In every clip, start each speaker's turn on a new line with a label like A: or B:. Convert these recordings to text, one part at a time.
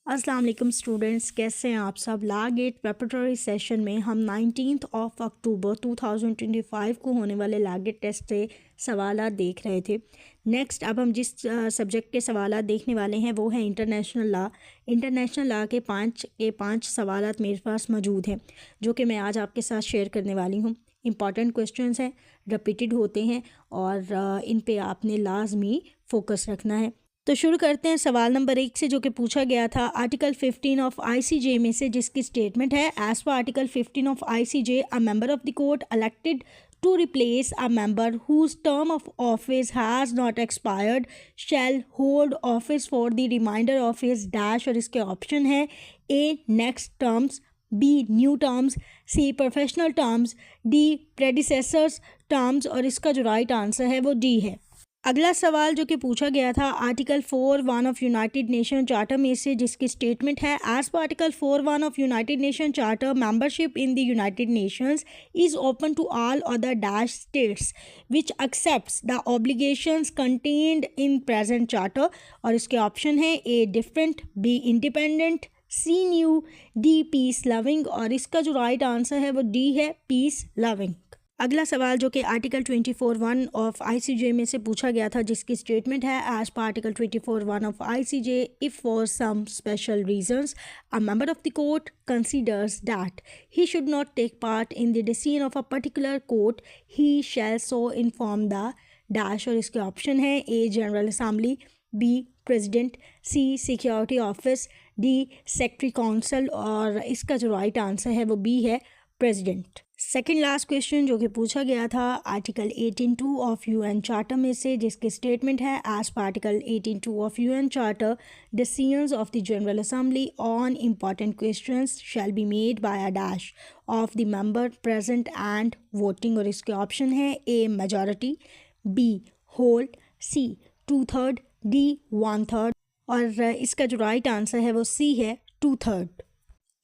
A: अस्सलाम वालेकुम स्टूडेंट्स, कैसे हैं आप सब। ला गेट प्रेपरेटरी सेशन में हम 19 अक्टूबर 2025 को होने वाले ला गेट टेस्ट से सवालात देख रहे थे। नेक्स्ट अब हम जिस सब्जेक्ट के सवालात देखने वाले हैं वो है इंटरनेशनल लॉ। इंटरनेशनल लॉ के पाँच सवालात मेरे पास मौजूद हैं जो कि मैं आज आपके साथ शेयर करने वाली हूँ। इंपॉर्टेंट क्वेश्चंस हैं, रिपीटेड होते हैं और इन पे आपने लाजमी फोकस रखना है। तो शुरू करते हैं सवाल नंबर 1 से, जो कि पूछा गया था आर्टिकल 15 ऑफ आईसीजे में से, जिसकी स्टेटमेंट है as per article 15 of ICJ a member of the court elected to replace a member whose term of office has not expired shall hold office for the remainder of his dash। और इसके option है A next terms, B new terms, C professional terms, D predecessors terms। और इसका जो right answer है वो D है। अगला सवाल जो कि पूछा गया था article 4(1) of United Nation charter में से, जिसकी स्टेटमेंट है as per article 4(1) of United Nation charter membership in the United Nations is open to all other dash states which accepts the obligations contained in present charter. और इसके option है A different, B independent, C new, D peace loving. और इसका जो right answer है वो D है, peace loving. अगला सवाल जो कि आर्टिकल 24(1) ऑफ आईसीजे में से पूछा गया था, जिसकी स्टेटमेंट है as per article 24(1) of ICJ if for some special reasons a member of the court considers that he should not take part in the decision of a particular court he shall so inform the dash. और इसके option है A general assembly, B president, C security office, D secretary council. और इसका जो right answer है वो B है, president. Second last question जो कि पूछा गया था आर्टिकल 18(2) ऑफ यूएन चार्टर में से, जिसकी स्टेटमेंट है as per article 18(2) of UN charter decisions of the general assembly on important questions shall be made by a dash of the member present and voting. और इसके option है A majority, B whole, C 2/3, D 1/3। और इसका जो right answer है वो C है, 2/3।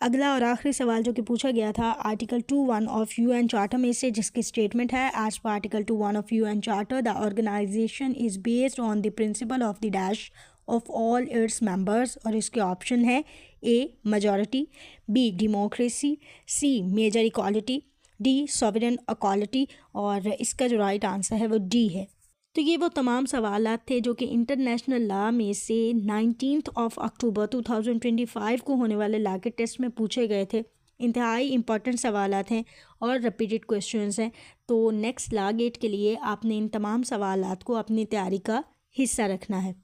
A: अगला और आखिरी सवाल जो कि पूछा गया था आर्टिकल 2(1) ऑफ यूएन चार्टर में से, जिसकी स्टेटमेंट है as per article 2(1) of UN charter the organisation is based on the principle of the dash of all its members. और इसके ऑप्शन है A majority, B democracy, C major equality, D sovereign equality. और इसका जो right answer है वो D है। तो ये वो तमाम सवालात थे जो कि इंटरनेशनल लॉ में से 19 अक्टूबर 2025 को होने वाले लॉ के टेस्ट में पूछे गए थे। इंतहाई इंपॉर्टेंट सवालात हैं और रिपीटेड क्वेश्चंस हैं। तो नेक्स्ट लॉ गेट के लिए आपने इन तमाम सवालात को अपनी तैयारी का हिस्सा रखना है।